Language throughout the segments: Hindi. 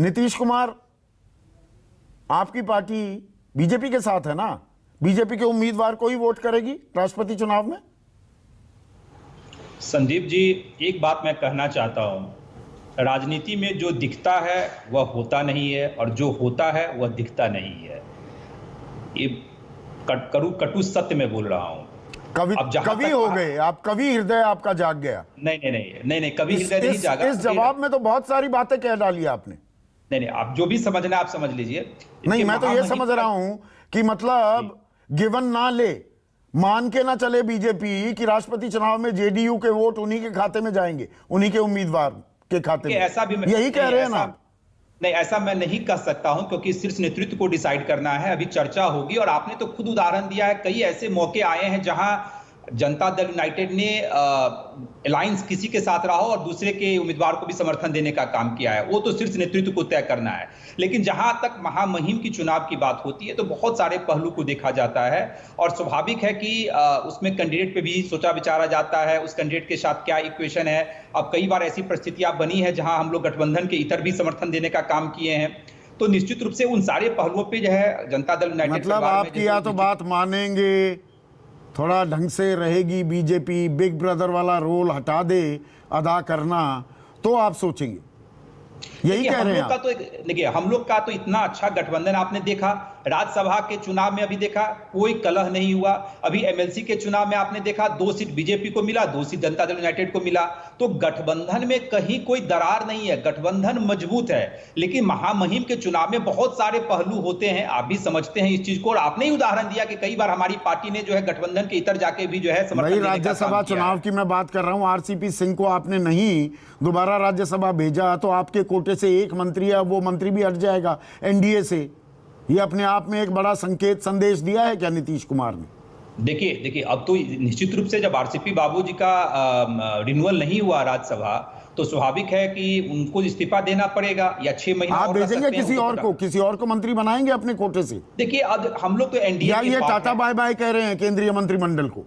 नीतीश कुमार, आपकी पार्टी बीजेपी के साथ है ना? बीजेपी के उम्मीदवार को ही वोट करेगी राष्ट्रपति चुनाव में? संदीप जी, एक बात मैं कहना चाहता हूं, राजनीति में जो दिखता है वह होता नहीं है और जो होता है वह दिखता नहीं है। ये कटु सत्य में बोल रहा हूं। कवि हो गए आप, कवि हृदय आपका जाग गया। नहीं, कवि हृदय नहीं जागा। इस जवाब में तो बहुत सारी बातें कह डाली आपने। नहीं, आप जो भी समझना आप समझ लीजिए। नहीं, मैं तो ये समझ रहा हूं कि मतलब गिवन ना ले, मान के ना चले बीजेपी कि राष्ट्रपति चुनाव में जेडीयू के वोट उन्हीं के खाते में जाएंगे, उन्हीं के उम्मीदवार के खाते में। ऐसा भी यही कह रहे हैं ना? नहीं, ऐसा मैं नहीं कह सकता हूं, क्योंकि शीर्ष नेतृत्व को डिसाइड करना है। अभी चर्चा होगी और आपने तो खुद उदाहरण दिया है, कई ऐसे मौके आए हैं जहां जनता दल यूनाइटेड ने अलायंस किसी के साथ रहा और दूसरे के उम्मीदवार को भी समर्थन देने का काम किया है। वो तो शीर्ष नेतृत्व को तय करना है। लेकिन जहां तक महामहिम की चुनाव की बात होती है तो बहुत सारे पहलू को देखा जाता है और स्वाभाविक है कि उसमें कैंडिडेट पे भी सोचा विचारा जाता है, उस कैंडिडेट के साथ क्या इक्वेशन है। अब कई बार ऐसी परिस्थितियां बनी है जहां हम लोग गठबंधन के इतर भी समर्थन देने का काम किए हैं। तो निश्चित रूप से उन सारे पहलुओं पर जो है जनता दल यूनाइटेड, मतलब आप किया तो बात मानेंगे, थोड़ा ढंग से रहेगी बीजेपी, बिग ब्रदर वाला रोल हटा दे अदा करना, तो आप सोचेंगे। यही कह रहे हैं आप? देखिए, हम लोग का तो इतना अच्छा गठबंधन आपने देखा, राज्यसभा के चुनाव में अभी देखा कोई कलह नहीं हुआ। अभी एमएलसी के चुनाव में आपने देखा 2 सीट बीजेपी को मिला, 2 सीट जनता दल यूनाइटेड को मिला। तो गठबंधन में कहीं कोई दरार नहीं है, गठबंधन मजबूत है। लेकिन महामहिम के चुनाव में बहुत सारे पहलू होते हैं, आप भी समझते हैं इस चीज को। और आपने ही उदाहरण दिया कि कई बार हमारी पार्टी ने जो है गठबंधन के इतर जाके भी जो है समर्थन। राज्यसभा चुनाव की मैं बात कर रहा हूं, आरसीपी सिंह को आपने नहीं दोबारा राज्यसभा भेजा तो आपके कोटे से एक मंत्री है, वो मंत्री भी हट जाएगा एनडीए से। ये अपने आप में एक बड़ा संकेत संदेश दिया है क्या नीतीश कुमार ने? देखिए अब तो निश्चित रूप से जब आरसीपी बाबू जी का रिन्यूअल नहीं हुआ राज्यसभा, तो स्वाभाविक है कि उनको इस्तीफा देना पड़ेगा या 6 महीना आप भेजेंगे किसी और को मंत्री बनाएंगे अपने कोटे से? देखिए, अब हम लोग तो एनडीए ये टाटा बाय बाय कह रहे हैं केंद्रीय मंत्रिमंडल को।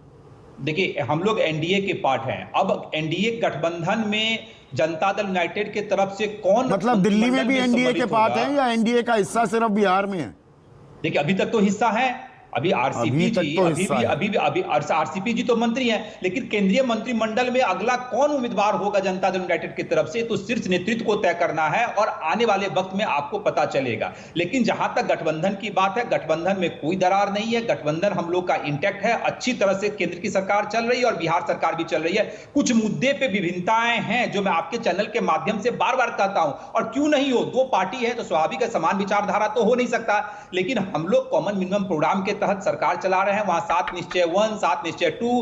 देखिए, हम लोग एनडीए के पार्ट हैं। अब एनडीए गठबंधन में जनता दल यूनाइटेड की तरफ से कौन, मतलब दिल्ली में भी एनडीए के पार्ट है या एनडीए का हिस्सा सिर्फ बिहार में है? देखिए, अभी तक तो हिस्सा है। अभी आरसीपी जी तो मंत्री हैं, लेकिन केंद्रीय मंत्रिमंडल में अगला कौन उम्मीदवार होगा जनता दल यूनाइटेड की तरफ से, तो शीर्ष नेतृत्व को तय करना है और आने वाले वक्त में आपको पता चलेगा। लेकिन जहां तक गठबंधन की बात है, गठबंधन में कोई दरार नहीं है। गठबंधन हम लोग का इंटैक्ट है, अच्छी तरह से केंद्र की सरकार चल रही है और बिहार सरकार भी चल रही है। कुछ मुद्दे पे विभिन्नताएं हैं जो मैं आपके चैनल के माध्यम से बार बार कहता हूं, और क्यों नहीं हो, 2 पार्टी है तो स्वाभाविक है समान विचारधारा तो हो नहीं सकता। लेकिन हम लोग कॉमन मिनिमम प्रोग्राम के तहत सरकार चला रहे हैं। वहां 7 निश्चय 1, 7 निश्चय 2,